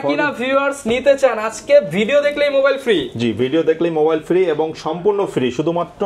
কিনা ভিউয়ার্স নিতে চান আজকে ভিডিও দেখলেই মোবাইল ফ্রি। জি, ভিডিও দেখলেই মোবাইল ফ্রি এবং সম্পূর্ণ ফ্রি, শুধুমাত্র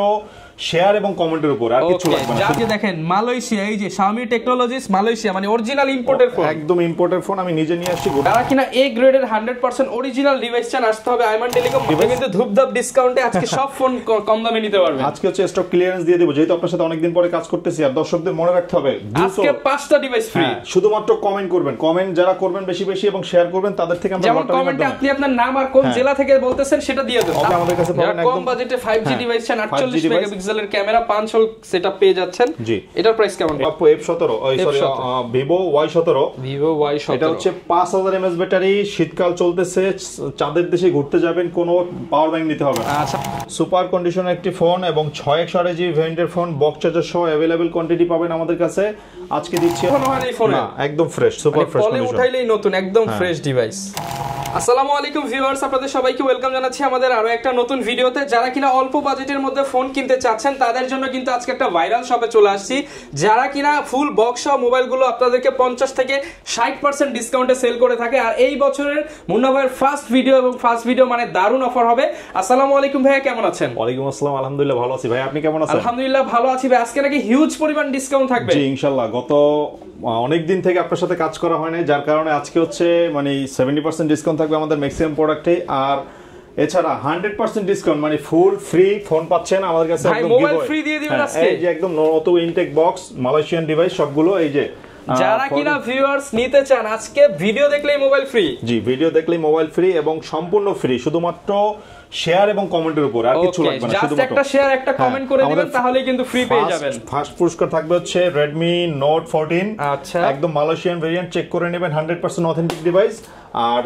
শেয়ার এবং কমেন্টের উপর, আর কিছু লাগবে না। আজকে দেখেন মালয়েশিয়া, এই যে Xiaomi টেকনোলজিস মালয়েশিয়া, মানে অরিজিনাল ইম্পোর্টেড ফোন, একদম ইম্পোর্টেড ফোন আমি নিজে নিয়ে আসছি। যারা কিনা এ গ্রেডের 100% অরিজিনাল ডিভাইস চান আসতে হবে আইমান টেলিকম। কিন্তু ধুপধাপ ডিসকাউন্টে আজকে সব ফোন কম দামে নিতে পারবেন। আজকে হচ্ছে স্টক ক্লিয়ারেন্স দিয়ে দেব, যেহেতু আপনার সাথে অনেকদিন পরে কাজ করতেছি, আর দর্শকদের মনে রাখতে হবে আজকে 5টা ডিভাইস ফ্রি। শুধুমাত্র কমেন্ট করবেন, কমেন্ট যারা করবেন বেশি বেশি এবং শেয়ার করবেন তাদের থেকে আমরা যেমন কমেন্টে আপনি আপনার নাম আর কোন জেলা থেকে বলতেছেন সেটা দিয়ে দেন। আমাদের কাছে পাবেন একদম কম বাজেটে 5G ডিভাইস চান, 48 মেগাপিক্সেলের ক্যামেরা, 5 হোল সেটআপ পেয়ে যাচ্ছেন। জি, এটার প্রাইস কেমন? Oppo F17, sorry Vivo Y17। Vivo Y17 এটা হচ্ছে 5000 mAh ব্যাটারি, শীতকাল চলতেছে, চাঁদের দেশে ঘুরতে যাবেন, কোনো পাওয়ার ব্যাংক নিতে হবে না। আচ্ছা, সুপার কন্ডিশন একটি ফোন এবং 6128GB ভেরিয়েন্টের ফোন, বক্স চার্জার সহ अवेलेबल কোয়ান্টিটি পাবেন আমাদের কাছে। আজকে দিচ্ছি ফোনে একদম ফ্রেশ, সুপার ফ্রেশ কন্ডিশন, উঠাইলেই নতুন একদম ফ্রেশ ডিভাইস। আসসালামু আলাইকুম ভিউয়ার্স, আপনাদের সবাইকে ওয়েলকাম জানাচ্ছি আমাদের আরো একটা নতুন ভিডিওতে। যারা কিনা অল্প বাজেটের মধ্যে ফোন কিনতে চাচ্ছেন তাদের জন্য কিন্তু আজকে একটা ভাইরাল শপে চলে আসছি। যারা কিনা ফুল বক্স সহ মোবাইলগুলো আপনাদেরকে 50 থেকে 60% ডিসকাউন্টে সেল করে থাকে। আর এই বছরের মুন্না ভাইয়ের ফার্স্ট ভিডিও, এবং ফার্স্ট ভিডিও মানে দারুণ অফার হবে। আসসালামু আলাইকুম ভাইয়া, কেমন আছেন? ওয়ালাইকুম আসসালাম, আলহামদুলিল্লাহ ভালো আছি ভাই, আপনি কেমন আছেন? আলহামদুলিল্লাহ ভালো আছি ভাই। আজকে নাকি হিউজ পরিমাণ ডিসকাউন্ট থাকবে? জি ইনশাআল্লাহ, গত অনেক দিন থেকে আপনার সাথে কাজ করা হয় না, যার কারণে আজকে হচ্ছে মানে 70% ডিসকাউন্ট থাকবে আমাদের ম্যাক্সিমাম প্রোডাক্টে। আর এছাড়া 100% ডিসকাউন্ট মানে ফুল ফ্রি ফোন পাচ্ছেন আমাদের কাছে, একদম মোবাইল ফ্রি দিয়ে দিবেন আজকে। এই যে একদম নতুন ইনটেক বক্স মালয়েশিয়ান ডিভাইস সবগুলো, এই যে যারা কিনা ভিউয়ার্স নিতে চান আজকে ভিডিও দেখলেই মোবাইল ফ্রি। জি, ভিডিও দেখলেই মোবাইল ফ্রি এবং সম্পূর্ণ ফ্রি, শুধুমাত্র শেয়ার এবং কমেন্টের উপর, আর কিছু লাগবে না। জাস্ট একটা শেয়ার একটা কমেন্ট করে দিবেন তাহলেই কিন্তু ফ্রি পেয়ে যাবেন। ফার্স্ট পুরস্কার থাকবে হচ্ছে Redmi Note 14, আচ্ছা একদম মালয়েশিয়ান ভেরিয়েন্ট, চেক করে নেবেন, 100% অথেন্টিক ডিভাইস। আর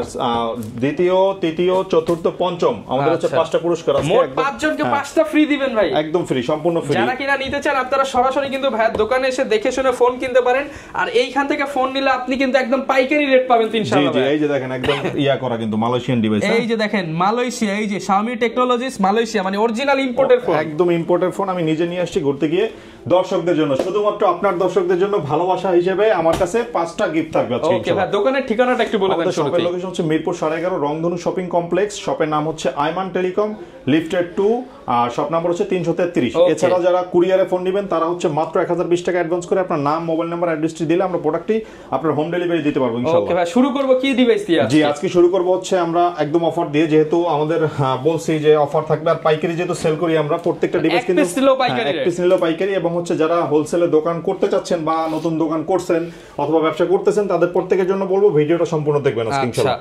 দ্বিতীয়, তৃতীয়, চতুর্থ, পঞ্চম আমাদের হচ্ছে 5টা পুরস্কার আছে, মোট 5 জনকে 5টা ফ্রি দিবেন ভাই, একদম ফ্রি, সম্পূর্ণ ফ্রি। যারা কিনা নিতে চান আপনারা সরাসরি কিন্তু ভাইয়ের দোকানে এসে দেখে শুনে ফোন কিনতে পারেন। আর এইখান থেকে ফোন নিলে আপনি কিন্তু একদম পাইকারি রেট পাবেন ইনশাআল্লাহ। জি জি, এই যে দেখেন একদম ইয়া করা কিন্তু মালয়েশিয়ান ডিভাইস, এই যে দেখেন মালয়েশিয়া, এই যে Xiaomi টেকনোলজিস মালয়েশিয়া, মানে অরিজিনাল ইম্পোর্টেড ফোন, একদম ইম্পোর্টেড ফোন আমি নিজে নিয়ে আসছি ঘুরতে গিয়ে। দর্শকদের জন্য, শুধুমাত্র আপনার দর্শকদের জন্য ভালোবাসা হিসেবে আমার কাছে 5টা গিফট থাকবে। ওকে ভাই, দোকানের ঠিকানাটা একটু বলে দেন। শপের লোকেশন হচ্ছে মিরপুর 11.5 রংধনু শপিং কমপ্লেক্স, শপের নাম হচ্ছে আইমান টেলিকম, লিফটেড 2, আর শপ নাম্বার হচ্ছে 333। এছাড়াও যারা কুরিয়ারে ফোন নেবেন তারা হচ্ছে মাত্র 1020 টাকা অ্যাডভান্স করে আপনার নাম, মোবাইল নাম্বার, অ্যাড্রেসটি দিলে আমরা প্রোডাক্টটি আপনার হোম ডেলিভারি দিতে পারবো ইনশাআল্লাহ। ওকে ভাই, শুরু করব কি ডিভাইস দিয়ে? জি, আজকে শুরু করব হচ্ছে আমরা একদম অফার দিয়ে, যেহেতু আমাদের বলছি যে অফার থাকবে, আর পাইকারি যেহেতু সেল করি আমরা, প্রত্যেকটা ডিভাইস কিন্তু এক পিস নিলেও পাইকারি, এবং হচ্ছে যারা হোলসেলে দোকান করতে চাচ্ছেন বা নতুন দোকান করছেন অথবা ব্যবসা করতেছেন তাদের প্রত্যেকের জন্য বলবো ভিডিওটা সম্পূর্ণ দেখবেন আজকে ইনশাআল্লাহ।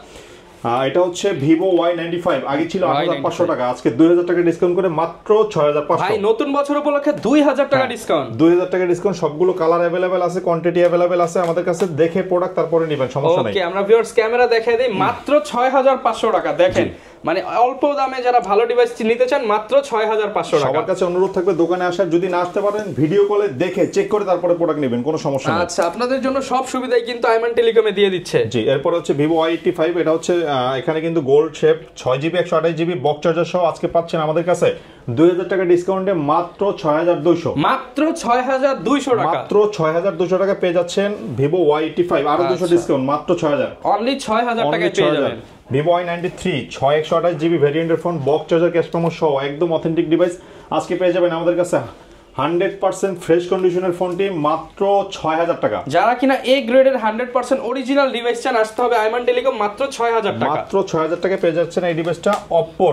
এটা হচ্ছে Vivo Y95, আগে ছিল 8500 টাকা, আজকে 2000 টাকা ডিসকাউন্ট করে মাত্র 6500। ভাই নতুন বছর উপলক্ষে 2000 টাকা ডিসকাউন্ট, 2000 টাকা ডিসকাউন্ট, সবগুলো কালার अवेलेबल আছে, কোয়ান্টিটি अवेलेबल আছে আমাদের কাছে, দেখে প্রোডাক্ট তারপরে নেবেন, সমস্যা নাই। ওকে, আমরা ভিউয়ার্স ক্যামেরা দেখাই দেই, মাত্র 6500 টাকা। দেখেন মানে অল্প দামে যারা ভালো ডিভাইস নিতে চান মাত্র 6500 টাকা। সবার কাছে অনুরোধ থাকবে দোকানে আসার, যদি না আসতে পারেন ভিডিও কলে দেখে চেক করে তারপরে প্রোডাক্ট নেবেন, কোনো সমস্যা নেই। আচ্ছা, আপনাদের জন্য সব সুবিধাই কিন্তু আইমান টেলিকমে দিয়ে দিচ্ছে। জি, এরপর হচ্ছে Vivo Y85, এটা হচ্ছে এখানে কিন্তু gold shape 6GB 128GB box charger সহ আজকে পাচ্ছেন আমাদের কাছে 2000 টাকা ডিসকাউন্টে মাত্র 6200, মাত্র 6200 টাকা, মাত্র 6200 টাকা পেয়ে যাচ্ছেন Vivo Y85, আরো 200 ডিসকাউন্ট, মাত্র 6000, অনলি 6000 টাকায় পেয়ে যাবেন। Vivo Y93 6128GB ভেরিয়েন্টের ফোন, বক্স চার্জার, ক্যাশ মেমো সহ একদম অথেন্টিক ডিভাইস আজকে পেয়ে যাবেন আমাদের কাছে 100% ফ্রেশ কন্ডিশনের ফোনটি মাত্র 6000 টাকা। যারা কিনা এ গ্রেডের 100% অরিজিনাল ডিভাইস চান আসতে হবে আইমান টেলিকম, মাত্র 6000 টাকা, মাত্র 6000 টাকা পেয়ে যাচ্ছেন এই ডিভাইসটা। Oppo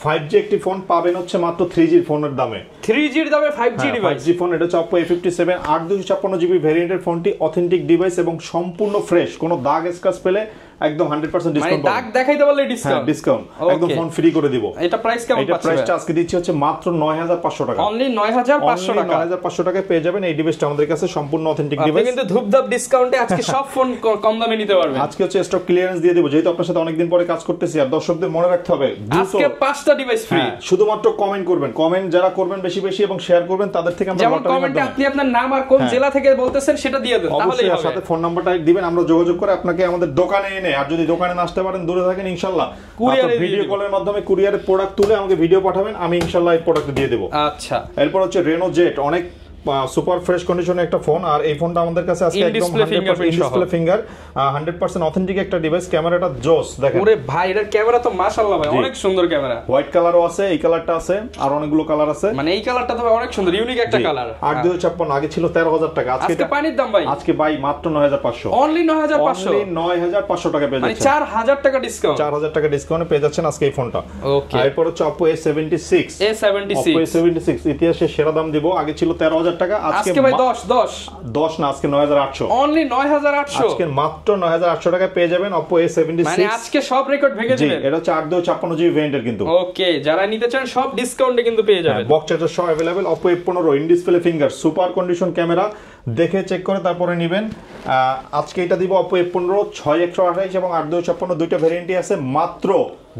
5G একটি ফোন পাবেন হচ্ছে মাত্র 3G ফোনের দামে, 3G এর দামে 5G ডিভাইস, 5G ফোন। এটা হচ্ছে Oppo A57 8256GB ভেরিয়েন্টের ফোনটি, অথেন্টিক ডিভাইস এবং সম্পূর্ণ ফ্রেশ, কোনো দাগ স্ক্র্যাচ পেলে একদম 100% ডিসকাউন্ট পাবেন, দাগ দেখাইতে পারলে ডিসকাউন্ট, ডিসকাউন্ট একদম ফোন ফ্রি করে দিব। এটা প্রাইস কেমন পাচ্ছেন? এটা প্রাইসটা আজকে দিচ্ছি হচ্ছে মাত্র 9500 টাকা, অনলি 9500 টাকা, 9500 টাকায় পেয়ে যাবেন এই ডিভাইসটা আমাদের কাছে, সম্পূর্ণ অথেন্টিক ডিভাইস। আপনি কিন্তু ধুপধাপ ডিসকাউন্টে আজকে সব ফোন কম দামে নিতে পারবেন। আজকে হচ্ছে স্টক ক্লিয়ারেন্স দিয়ে দেব, যেহেতু আপনার সাথে অনেকদিন পরে কাজ করতেছি, আর দর্শকদের মনে রাখতে হবে আজকে 5টা ডিভাইস ফ্রি। শুধুমাত্র কমেন্ট করবেন, কমেন্ট যারা করবেন বেশি বেশি এবং শেয়ার করবেন তাদের থেকে আমরা, যেমন কমেন্টে আপনি আপনার নাম আর কোন জেলা থেকে বলতেছেন সেটা দিয়ে দেন, তাহলেই হবে। সাথে ফোন নাম্বারটা দিবেন, আমরা যোগাযোগ করে আপনাকে আমাদের দোকানে এনে, আর যদি দোকানে না আসতে পারেন দূরে থাকেন ইনশাআল্লাহ কুরিয়ারে, ভিডিও কলের মাধ্যমে কুরিয়ারে প্রোডাক্ট তুলে আমাকে ভিডিও পাঠাবেন, আমি ইনশাআল্লাহ এই প্রোডাক্ট দিয়ে দেব। আচ্ছা, এরপর হচ্ছে Reno Jet, অনেক সুপার ফ্রেশ কন্ডিশনে একটা ফোন, আর এই ফোনটা আমাদের কাছে আজকে একদম 100% ডিসপ্লে ফিঙ্গার 100% অথেন্টিক একটা ডিভাইস। ক্যামেরাটা জোস দেখেন। ওরে ভাই এটার ক্যামেরা তো মাশাআল্লাহ ভাই অনেক সুন্দর ক্যামেরা। হোয়াইট কালারও আছে, এই কালারটা আছে, আর অনেকগুলো কালার আছে। মানে এই কালারটা তো অনেক সুন্দর, ইউনিক একটা কালার। 8256 আগে ছিল 13000 টাকা, আজকে পানির দাম ভাই আজকে ভাই মাত্র 9500, অনলি 9500, অনলি 9500 টাকা পেয়ে যাচ্ছেন। মানে 4000 টাকা ডিসকাউন্ট, 4000 টাকা ডিসকাউন্টে পেয়ে যাচ্ছেন আজকে এই ফোনটা। ওকে, এরপর হচ্ছে Oppo A76, Oppo A76 ইতিহাসে সেরা দাম দিব। আগে ছিল 13000 টাকা, আজকে ভাই 10 না, আজকে 9800, অনলি 9800, আজকে মাত্র 9800 টাকায় পেয়ে যাবেন Oppo A76। মানে আজকে সব রেকর্ড ভেঙে দিবেন। এটা হচ্ছে 8256GB ভেরিয়েন্টের কিন্তু। ওকে, যারা নিতে চান সব ডিসকাউন্টে কিন্তু পেয়ে যাবেন। বক্স চার্জার সহ available. Oppo A15 in display finger super condition camera, দেখে চেক করে তারপরে নেবেন। আজকে এটা দিব Oppo A15 6128 এবং 8256 দুইটা ভেরিয়েন্টই আছে, মাত্র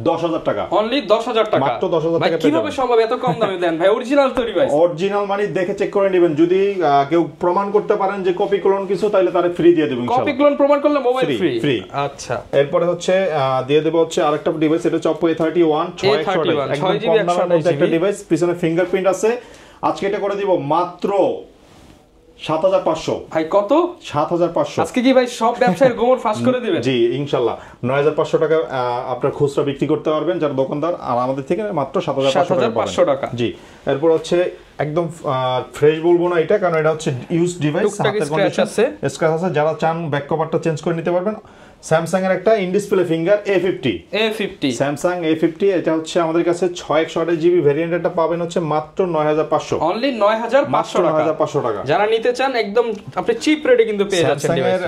10000 টাকা, অনলি 10000 টাকা, মাত্র 10000 টাকা। কিভাবে সম্ভব এত কম দামে দেন ভাই? অরিজিনাল তো ডিভাইস, অরিজিনাল মানে দেখে চেক করে নেবেন। যদি কেউ প্রমাণ করতে পারেন যে কপি ক্লোন কিছু, তাহলে তারে ফ্রি দিয়ে দেব ইনশাআল্লাহ। কপি ক্লোন প্রমাণ করলে মোবাইল ফ্রি। আচ্ছা, এরপরে হচ্ছে দিয়ে দেব হচ্ছে আরেকটা ডিভাইস, এটা হচ্ছে Oppo A31 6128, একদম কম দামের মধ্যে একটা ডিভাইস, পিছনে ফিঙ্গারপ্রিন্ট আছে। আজকে এটা করে দিব মাত্র 7500। ভাই কত? 7500। আজকে কি ভাই সব ব্যবসায়ীর গোমর ফাঁস করে দিবেন? জি ইনশাআল্লাহ। 9500 টাকা আপনার খুচরা বিক্রি করতে পারবেন যারা দোকানদার, আর আমাদের থেকে মাত্র 7500 টাকা। জি, এরপর হচ্ছে একদম ফ্রেশ বলবো না এটা, কারণ এটা হচ্ছে ইউজ ডিভাইস, হাতের কন্ডিশন স্ক্র্যাচ আছে। যারা চান ব্যাক কভারটা চেঞ্জ করে নিতে পারবেন। স্যামসাং এর একটা in display finger A50, Samsung A50, এটা হচ্ছে আমাদের কাছে 6128GB ভেরিয়েন্টটা পাবেন হচ্ছে মাত্র 9500, অনলি 9500 টাকা। যারা নিতে চান একদম আপনি চিপ রেটে কিন্তু পেয়ে যাচ্ছেন। স্যামসাং এর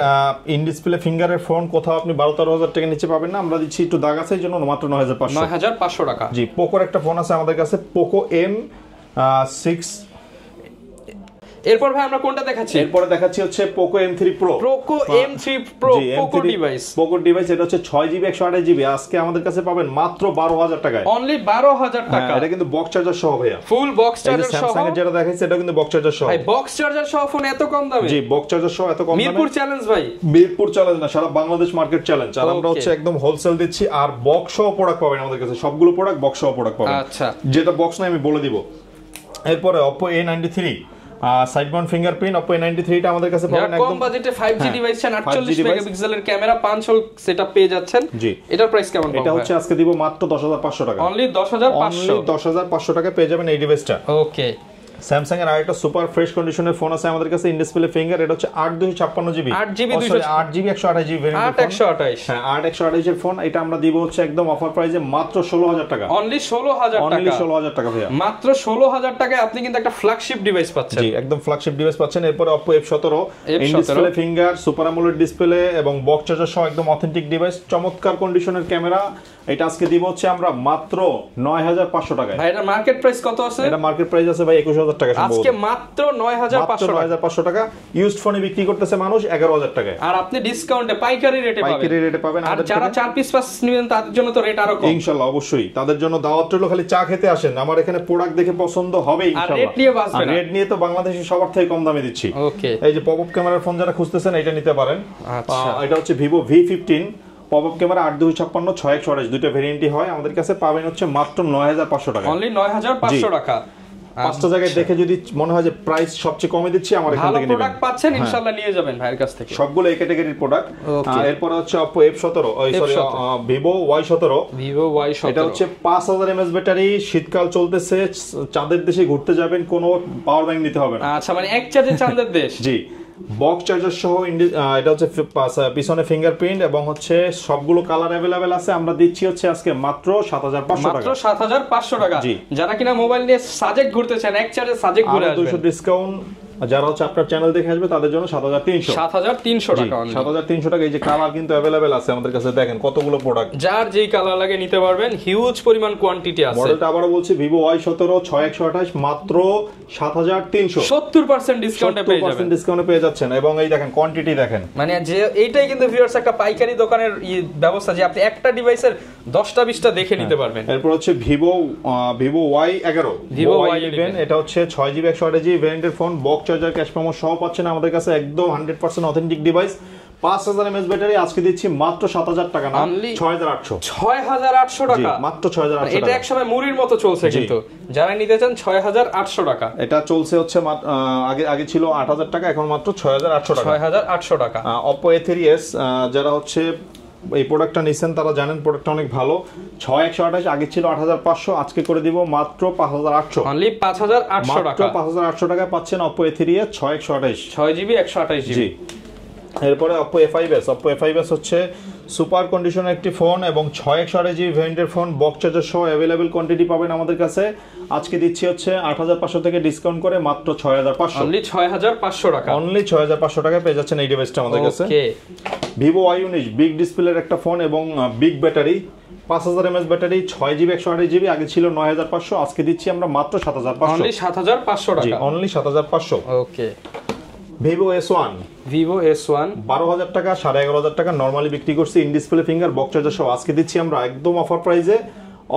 ইন ডিসপ্লে ফিঙ্গারের ফোন কোথাও আপনি 12-13000 টাকা নিচে পাবেন না, আমরা দিচ্ছি একটু দাগ আছে এই জন্য মাত্র 9500 টাকা। জি, পোকোর একটা ফোন আছে আমাদের কাছে, পোকো M6। এরপর ভাই আমরা কোনটা দেখাচ্ছি? এরপরে দেখাচ্ছি হচ্ছে Poco M3 Pro, Poco M3 Pro Poco device. Poco device, এটা হচ্ছে 6GB 128GB, আজকে আমাদের কাছে পাবেন মাত্র 12000 টাকায়, অনলি 12000 টাকা। এটা কিন্তু বক্স চার্জার সহ ভাইয়া, ফুল বক্স চার্জার সহ। স্যামসাং এর যেটা দেখাইছে এটা কিন্তু বক্স চার্জার সহ। ভাই বক্স চার্জার সহ ফোন এত কম দামে? জি, বক্স চার্জার সহ এত কম দামে। মিরপুর চ্যালেঞ্জ ভাই, মিরপুর চ্যালেঞ্জ না, সারা বাংলাদেশ মার্কেট চ্যালেঞ্জ। আর আমরা হচ্ছে একদম হোলসেল দিচ্ছি, আর বক্স সহ প্রোডাক্ট পাবেন আমাদের কাছে, সবগুলো প্রোডাক্ট বক্স সহ প্রোডাক্ট পাবেন। আচ্ছা, যেটা বক্স না আমি বলে দিব। এরপরে Oppo A93 side Mount fingerprint, Oppo A93 টা আমাদের কাছে পাবেন একদম কম বাজেটে 5G ডিভাইস চান, 48 মেগাপিক্সেলের ক্যামেরা 5 হোল সেটআপ পেয়ে যাচ্ছেন। জি, এটার প্রাইস কেমন? এটা হচ্ছে আজকে দিব মাত্র 10500 টাকা, অনলি 10500 টাকা পেয়ে যাবেন এই ডিভাইসটা। ওকে, স্যামসাং এর আরেকটা সুপার ফ্রেশ কন্ডিশনের ফোন আছে আমাদের কাছে, ইন ডিসপ্লে ফিঙ্গার, এটা হচ্ছে 8256GB 8GB 128GB ভেরিয়েন্ট, 8128। হ্যাঁ, 8128 এর ফোন। এটা আমরা দিব হচ্ছে একদম অফার প্রাইসে মাত্র 16000 টাকা, অনলি 16000 টাকা, অনলি 16000 টাকা ভাইয়া। মাত্র 16000 টাকায় আপনি কিন্তু একটা ফ্ল্যাগশিপ ডিভাইস পাচ্ছেন। জি, একদম ফ্ল্যাগশিপ ডিভাইস পাচ্ছেন। এরপর Oppo F17 in display finger, super AMOLED display এবং বক্স চার্জার সহ একদম অথেন্টিক ডিভাইস, চমৎকার কন্ডিশনের ক্যামেরা। এটা আজকে দিব হচ্ছে আমরা মাত্র 9500 টাকায়। ভাই এটা মার্কেট প্রাইস কত আছে? এটা মার্কেট প্রাইস আছে ভাই 21000 টাকা সম্ভবত। আজকে মাত্র 9500 টাকা ইউজড ফোনে বিক্রি করতেছে মানুষ 11000 টাকায়, আর আপনি ডিসকাউন্টে পাইকারি রেটে পাবেন। আর যারা 4 পিস পাস নেবেন তাদের জন্য তো রেট আরো কম ইনশাআল্লাহ, অবশ্যই তাদের জন্য দাওয়াত রইলো। খালি চা খেতে আসেন, আমার এখানে প্রোডাক্ট দেখে পছন্দ হবে ইনশাআল্লাহ। রেট নিয়ে বাঁচবেন, রেট নিয়ে তো বাংলাদেশে সবার থেকে কম দামে দিচ্ছি। ওকে, এই যে পপআপ ক্যামেরার ফোন যারা খুঁজতেছেন এটা নিতে পারেন। আচ্ছা, এটা হচ্ছে Vivo V15 পপআপ ক্যামেরা 8256 6128 দুটো ভেরিয়েন্টই হয়, আমাদের কাছে পাবেন হচ্ছে মাত্র 9500 টাকা, অনলি 9500 টাকা। পাঁচটা জায়গায় দেখে যদি মনে হয় যে প্রাইস সবচেয়ে কমে দিচ্ছি, আমার এখান থেকে নেবেন, প্রোডাক্ট পাচ্ছেন ইনশাআল্লাহ, নিয়ে যাবেন ভাইয়ের কাছ থেকে সবগুলো এই ক্যাটাগরির প্রোডাক্ট। এরপর হচ্ছে Oppo F17 Vivo Y17, এটা হচ্ছে 5000 mAh ব্যাটারি, শীতকাল চলতেছে, চাঁদের দেশে ঘুরতে যাবেন, কোনো পাওয়ার ব্যাংক নিতে হবে না। আচ্ছা, মানে এক চার্জে চাঁদের দেশ। জি, বক্স চার্জার সহ এটা হচ্ছে পিছনে ফিঙ্গারপ্রিন্ট এবং হচ্ছে সবগুলো কালার अवेलेबल আছে। আমরা দিচ্ছি হচ্ছে আজকে মাত্র 7500 টাকা, মাত্র 7500 টাকা। যারা কিনা মোবাইল নিয়ে সাজেক ঘুরতে চান, এক চার্জে সাজেক ঘুরে আসবেন, 200 ডিসকাউন্ট। যারা হচ্ছে আপনার চ্যানেল দেখে আসবে তাদের জন্য 7300 টাকা, 7300 টাকা। এই যে কালার কিন্তু अवेलेबल আছে আমাদের কাছে, দেখেন কতগুলো প্রোডাক্ট, যার যেই কালার লাগে নিতে পারবেন, হিউজ পরিমাণ কোয়ান্টিটি আছে। মডেলটা আবারো বলছি Vivo Y17 6128 মাত্র 7300, 70% ডিসকাউন্টে পেয়ে যাবেন, 70% ডিসকাউন্টে পেয়ে যাচ্ছেন। এবং এই দেখেন কোয়ান্টিটি দেখেন, মানে যে এইটাই কিন্তু ভিউয়ার্স একটা পাইকারি দোকানের ব্যবস্থা, যে আপনি একটা ডিভাইসের 10টা 20টা দেখে নিতে পারবেন। এরপর হচ্ছে Vivo Y11 Vivo Y11, এটা হচ্ছে 6GB 128GB ভেরিয়েন্টের ফোন, বক্স চার্জার, ক্যাশ মেমো সহ পাচ্ছেন আমাদের কাছে, একদম 100% অথেন্টিক ডিভাইস, 5000 mAh ব্যাটারি আজকে দিচ্ছি মাত্র 7000 টাকা না 6800 6800 টাকা মাত্র 6800 টাকা। এটা একসময় মুড়ির মতো চলছে কিন্তু যারা নিতে চান 6800 টাকা। এটা চলছে হচ্ছে আগে ছিল 8000 টাকা, এখন মাত্র 6800 টাকা। 6800 টাকা। Oppo A3s যারা হচ্ছে এই প্রোডাক্টটা নিছেন তারা জানেন প্রোডাক্টটা অনেক ভালো। 6128 আগে ছিল 8500, আজকে করে দিব মাত্র 5800, অনলি 5800 টাকা। মাত্র 5800 টাকায় পাচ্ছেন Oppo A3s 6128 6GB 128GB। জি। এরপরে Oppo A5s হচ্ছে সুপার কন্ডিশনের একটি ফোন এবং 6128GB ভেরিয়েন্টের ফোন, বক্স চার্জার সহ अवेलेबल কোয়ান্টিটি পাবেন আমাদের কাছে। আজকে দিচ্ছি হচ্ছে 8500 থেকে ডিসকাউন্ট করে মাত্র 6500, অনলি 6500 টাকা। অনলি 6500 টাকায় পেয়ে যাচ্ছেন এই ডিভাইসটা আমাদের কাছে। ওকে। Vivo Y19 বিগ ডিসপ্লের একটা ফোন এবং big battery, 5000 mAh battery, 6GB 128GB, আগে ছিল 9500, আজকে দিচ্ছি আমরা মাত্র 7500, অনলি 7500 টাকা। জি, অনলি 7500। ওকে। Vivo S1 12,000 টাকা, 11,500 টাকা নরমালি বিক্রি করছি, in display finger, box charger সহ। আজকে দিচ্ছি আমরা একদম অফার প্রাইসে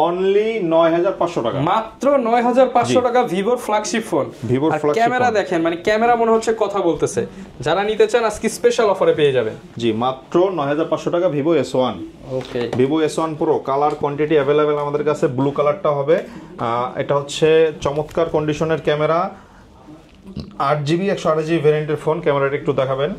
অনলি 9500 টাকা, মাত্র 9500 টাকা ভিভোর ফ্ল্যাগশিপ ফোন। আর ক্যামেরা দেখেন, মানে ক্যামেরা মনে হচ্ছে কথা বলতেছে। যারা নিতে চান আজকে স্পেশাল অফারে পেয়ে যাবেন। জি, মাত্র 9500 টাকা Vivo S1। ওকে। Vivo S1 Pro colour quantity available আমাদের কাছে। ব্লু কালারটা হবে, এটা হচ্ছে চমৎকার কন্ডিশনের ক্যামেরা, 8GB 128GB ভেরিয়েন্টের ফোন। ক্যামেরাটা একটু দেখাবেন।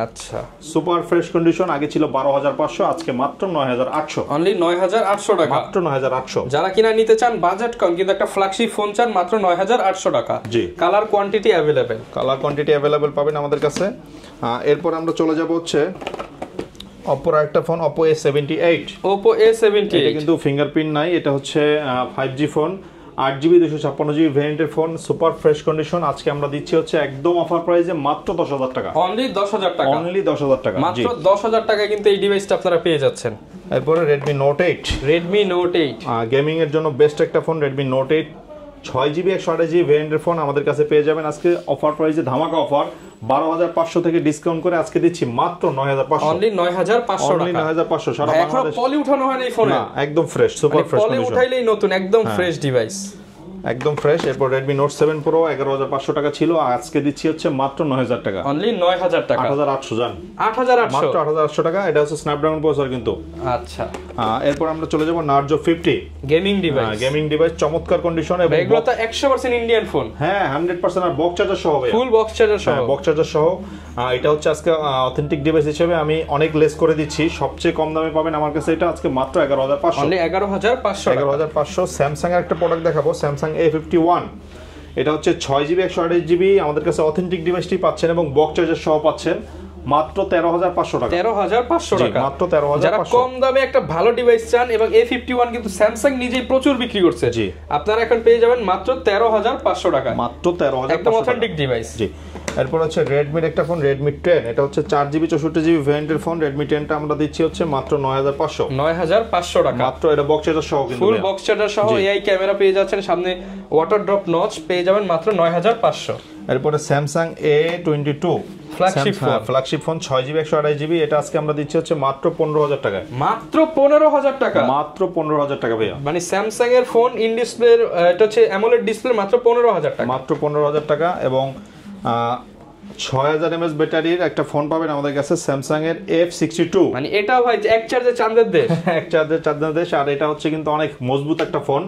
আচ্ছা, সুপার ফ্রেশ কন্ডিশন, আগে ছিল 12500, আজকে মাত্র 9800, অনলি 9800 টাকা, মাত্র 9800। যারা কিনা নিতে চান বাজেট কম কিন্তু একটা ফ্ল্যাগশিপ ফোন চান, মাত্র 9800 টাকা। জি, colour quantity available, colour quantity available পাবেন আমাদের কাছে। এরপর আমরা চলে যাব হচ্ছে Oppo একটা phone, Oppo A78। Oppo A78 এটা কিন্তু ফিঙ্গারপ্রিন্ট নাই, এটা হচ্ছে 5G ফোন, 8GB 256GB ভেরিয়েন্টের ফোন, সুপার ফ্রেশ কন্ডিশন। আজকে আমরা দিচ্ছি হচ্ছে একদম অফার প্রাইসে মাত্র 10000 টাকা, অনলি 10000 টাকা, অনলি 10000 টাকা, মাত্র 10000 টাকা কিন্তু এই ডিভাইসটা আপনারা পেয়ে যাচ্ছেন। এরপরে Redmi Note 8, Redmi Note 8 gaming এর জন্য বেস্ট একটা phone, Redmi Note 8 6GB 128GB ভেরিয়েন্টের ফোন আমাদের কাছে পেয়ে যাবেন আজকে অফার প্রাইসে, ধামাকা অফার। 12500 থেকে ডিসকাউন্ট করে আজকে দিচ্ছি মাত্র 9500, অনলি 9500 টাকা, অনলি 9500। সারা বাংলাদেশ পলি উঠানো হয় না এই ফোনে, না, একদম ফ্রেশ, সুপার ফ্রেশ পলি উঠাইলেই নতুন, একদম ফ্রেশ ডিভাইস, একদম ফ্রেশ। এরপর Redmi Note 7 Pro 11500 টাকা ছিল, আজকে দিচ্ছি হচ্ছে মাত্র 9000 টাকা, অনলি 9000 টাকা, 8800 জান, 8800, মাত্র 8800 টাকা। এটা হচ্ছে স্ন্যাপড্রাগন প্রসেসর কিন্তু। আচ্ছা, এরপর আমরা চলে যাব Narzo 50 gaming device, gaming device, চমৎকার কন্ডিশন এবং এগুলো তো 100% ইন্ডিয়ান ফোন। হ্যাঁ, 100%। আর বক্স চার্জার সহ হবে, ফুল বক্স চার্জার সহ, বক্স চার্জার সহ। এটা হচ্ছে আজকে অথেন্টিক ডিভাইস হিসেবে আমি অনেক লেস করে দিচ্ছি, সবচেয়ে কম দামে পাবেন আমার কাছে এটা আজকে মাত্র 11500, অনলি 11500, 11500। স্যামসাং এর একটা প্রোডাক্ট দেখাবো, Samsung A51। এটা হচ্ছে 6GB 128GB আমাদের কাছে অথেন্টিক ডিভাইসটি পাচ্ছেন এবং বক্স চার্জার সহ পাচ্ছেন মাত্র 13500 টাকা, 13500 টাকা, মাত্র 13500। যারা কম দামে একটা ভালো ডিভাইস চান, এবং A51 কিন্তু স্যামসাং নিজেই প্রচুর বিক্রি করছে, জি, আপনারা এখন পেয়ে যাবেন মাত্র 13500 টাকা, মাত্র 13500, একদম অথেন্টিক ডিভাইস। জি। এরপর হচ্ছে Redmi একটা ফোন, Redmi 10। এটা হচ্ছে 4GB 64GB ভেরিয়েন্টের ফোন। Redmi 10টা আমরা দিচ্ছি হচ্ছে মাত্র 9500, 9500 টাকা, মাত্র। এটা বক্স চার্জার সহ কিন্তু, ফুল বক্স চার্জার সহ, এআই ক্যামেরা পেয়ে যাচ্ছেন, সামনে ওয়াটার ড্রপ নচ পেয়ে যাবেন মাত্র 9500। এরপরে Samsung A22 flagship phone, 6GB 128GB। এটা আজকে আমরা দিচ্ছি হচ্ছে মাত্র 15000 টাকা, মাত্র 15000 টাকা, মাত্র 15000 টাকা ভাইয়া। মানে স্যামসাং এর ফোন ইন ডিসপ্লে, এটা হচ্ছে অ্যামোলেড ডিসপ্লে, মাত্র 15000 টাকা, মাত্র 15000 টাকা। এবং 6000 mAh ব্যাটারির একটা ফোন পাবেন আমাদের কাছে, Samsung এর F62। মানে এটা ভাই এক চার্জে চাঁদের দেশ, এক চাঁদের দেশ। আর এটা হচ্ছে কিন্তু অনেক মজবুত একটা ফোন,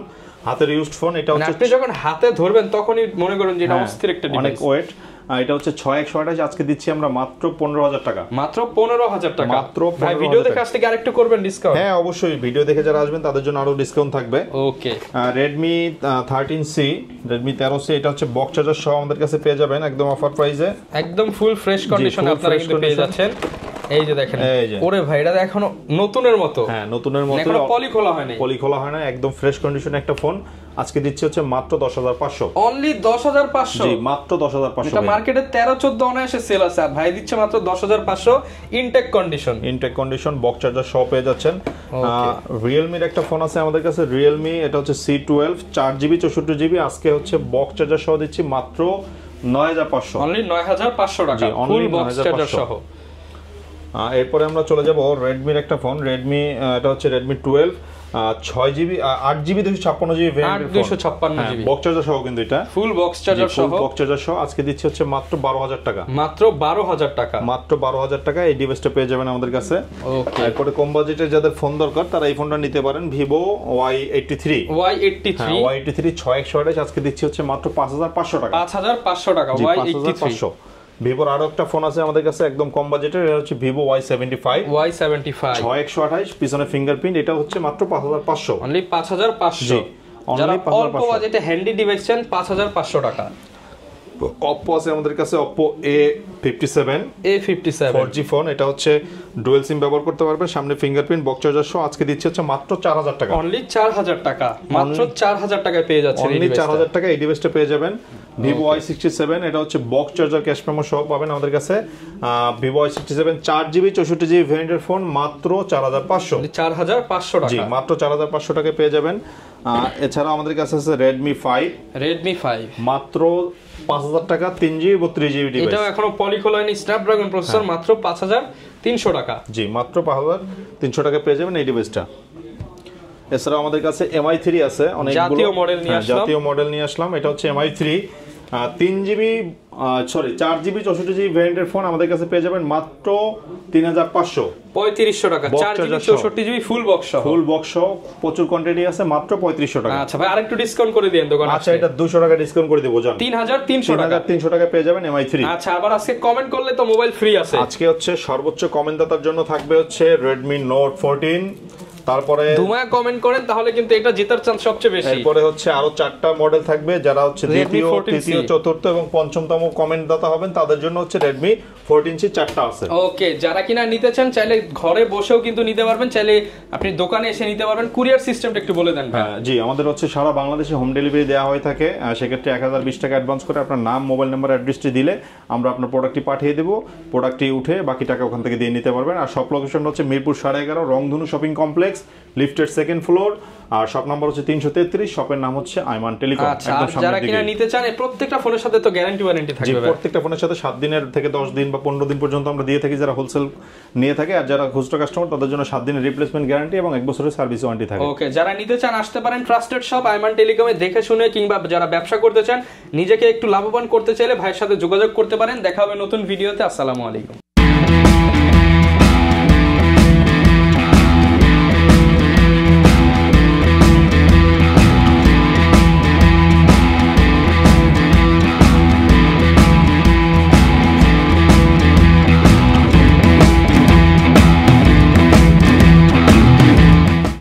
হাতের ইউজড ফোন। এটা হচ্ছে আপনি যখন হাতে ধরবেন তখনই মনে করেন যে এটা অস্থির একটা ডিভাইস, অনেক ওয়েট। এটা হচ্ছে 6128, আজকে দিচ্ছি আমরা মাত্র 15000 টাকা, মাত্র 15000 টাকা, মাত্র। ভাই ভিডিও দেখে আসলে কি আরেকটু করবেন ডিসকাউন্ট? হ্যাঁ, অবশ্যই, ভিডিও দেখে যারা আসবেন তাদের জন্য আরো ডিসকাউন্ট থাকবে। ওকে। Redmi 13C, Redmi 13C, এটা হচ্ছে বক্স চার্জার সহ আমাদের কাছে পেয়ে যাবেন একদম অফার প্রাইসে, একদম ফুল ফ্রেশ কন্ডিশনে আপনারা কিন্তু পেয়ে যাচ্ছেন। এই যে দেখেন, ওরে ভাই এটা এখনো নতুনের মতো, হ্যাঁ নতুনের মতো, এখনো পলি খোলা হয়নি, পলি খোলা হয় না, একদম ফ্রেশ কন্ডিশনে একটা ফোন। আজকে দিচ্ছি হচ্ছে মাত্র 10500, অনলি 10500, জি, মাত্র 10500। এটা মার্কেটে 13-14 অনায়াসে সেল আছে, আর ভাই দিচ্ছে মাত্র 10500, ইনটেক কন্ডিশন, বক্স চার্জার সহ পেয়ে যাচ্ছেন। Realme এর একটা ফোন আছে আমাদের কাছে, Realme, এটা হচ্ছে C12 4GB 64GB। আজকে হচ্ছে বক্স চার্জার সহ দিচ্ছি মাত্র 9500, অনলি 9500 টাকা, ফুল বক্স চার্জার সহ। এরপরে আমরা চলে যাব রেডমির একটা ফোন, রেডমি, এটা হচ্ছে রেডমি 12, 6GB 8GB 256GB ভেরিয়েন্টের ফোন, 256GB বক্স চার্জার সহ, কিন্তু এটা ফুল বক্স চার্জার সহ, বক্স চার্জার সহ আজকে দিচ্ছি হচ্ছে মাত্র 12000 টাকা, মাত্র 12000 টাকা, মাত্র 12000 টাকা এই ডিভাইসটা পেয়ে যাবেন আমাদের কাছে। ওকে, এরপরে কম বাজেটের যাদের ফোন দরকার তারা এই ফোনটা নিতে পারেন, Vivo Y83 6128 আজকে দিচ্ছি হচ্ছে মাত্র 5500 টাকা, 5500 টাকা Y83। ভিভোর আরো একটা ফোন আছে আমাদের কাছে একদম কম বাজেটের, এটা হচ্ছে Vivo Y75 6128, পিছনে ফিঙ্গারপ্রিন্ট, এটা হচ্ছে মাত্র 5500, অনলি 5500। যারা অল্প বাজেটে হ্যান্ডি ডিভাইস চান 5500 টাকা। Oppo আছে আমাদের কাছে, Oppo A57 4G ফোন, এটা হচ্ছে ডুয়াল সিম ব্যবহার করতে পারবে, সামনে ফিঙ্গারপ্রিন্ট, বক্স চার্জার সহ আজকে দিচ্ছে হচ্ছে মাত্র 4000 টাকা, অনলি 4000 টাকা, মাত্র 4000 টাকায় পেয়ে যাচ্ছেন এই ডিভাইসটা, 4000 টাকা এই ডিভাইসটা পেয়ে যাবেন। Vivo Y67, এটা হচ্ছে বক্স চার্জার, ক্যাশ মেমো সহ পাবেন আমাদের কাছে। Vivo Y67 4GB 64GB ভেরিয়েন্টের ফোন, মাত্র 4500, 4500 টাকা, জি মাত্র 4500 টাকায় পেয়ে যাবেন। এছাড়া আমাদের কাছে আছে Redmi 5, মাত্র 5000 টাকা, 3GB 32GB ডিভাইস, এটাও এখনো পলিকোলাইন স্ন্যাপড্রাগন প্রসেসর, মাত্র 5300 টাকা, জি মাত্র 5300 টাকা পেয়ে যাবেন এই ডিভাইসটা। এছাড়া আমাদের কাছে MI3 আছে, অনেকগুলো জাতীয় মডেল নিয়ে আসলাম, এটা হচ্ছে MI3 4GB 64GB ভেরিয়েন্টের ফোন আমাদের কাছে পেয়ে যাবেন মাত্র 3500 টাকা, 4GB 64GB ফুল বক্স সহ, প্রচুর কোয়ান্টিটি আছে, মাত্র 3500 টাকা। আচ্ছা ভাই, আরেকটু ডিসকাউন্ট করে দেন দোকানে। আচ্ছা, এটা 200 টাকা ডিসকাউন্ট করে দেব, জান 3300 টাকা পেয়ে যাবেন MI3। আচ্ছা, আবার আজকে কমেন্ট করলে তো মোবাইল ফ্রি আছে। আজকে হচ্ছে সর্বোচ্চ কমেন্ট দাতার জন্য থাকবে হচ্ছে Redmi Note 14, তারপরে ধুমায় কমেন্ট করেন তাহলে কিন্তু এটা জেতার চান্স সবচেয়ে বেশি। এরপরে হচ্ছে আরো 4টা মডেল থাকবে, যারা হচ্ছে দ্বিতীয়, তৃতীয়, চতুর্থ এবং পঞ্চমতম কমেন্ট দাতা হবেন তাদের জন্য হচ্ছে Redmi 14C 4টা আছে। ওকে, যারা কিনা নিতে চান চাইলে ঘরে বসেও কিন্তু নিতে পারবেন, চাইলে আপনি দোকানে এসে নিতে পারবেন। কুরিয়ার সিস্টেমটা একটু বলে দেন। হ্যাঁ জি, আমাদের হচ্ছে সারা বাংলাদেশে হোম ডেলিভারি দেওয়া হয়ে থাকে। সেক্ষেত্রে 1020 টাকা অ্যাডভান্স করে আপনার নাম, মোবাইল নাম্বার, অ্যাড্রেসটি দিলে আমরা আপনার প্রোডাক্টটি পাঠিয়ে দেবো, প্রোডাক্টটি উঠে বাকি টাকা ওখান থেকে দিয়ে নিতে পারবেন। আর সব লোকেশন হচ্ছে মিরপুর 11.5 রংধনু শপিং কমপ্লেক্স, লিফটের সেকেন্ড ফ্লোর, আর শপ নাম্বার হচ্ছে 333, শপের নাম হচ্ছে আইমান টেলিকম। একদম সামনে। যারা কিনা নিতে চান প্রত্যেকটা ফোনের সাথে তো গ্যারান্টি ওয়ারেন্টি থাকবে। প্রত্যেকটা ফোনের সাথে 7 দিনের থেকে 10 দিন বা 15 দিন পর্যন্ত আমরা দিয়ে থাকি যারা হোলসেল নিয়ে থাকে, আর যারা খুচরা কাস্টমার তাদের জন্য 7 দিনের রিপ্লেসমেন্ট গ্যারান্টি এবং 1 বছরের সার্ভিস ওয়ারেন্টি থাকে। ওকে, যারা নিতে চান আসতে পারেন ট্রাস্টেড শপ আইমান টেলিকমে, দেখে শুনে, কিংবা যারা ব্যবসা করতে চান, নিজেকে একটু লাভবান করতে চাইলে ভাইয়ের সাথে যোগাযোগ করতে পারেন। দেখা হবে নতুন ভিডিওতে। আসসালামু আলাইকুম।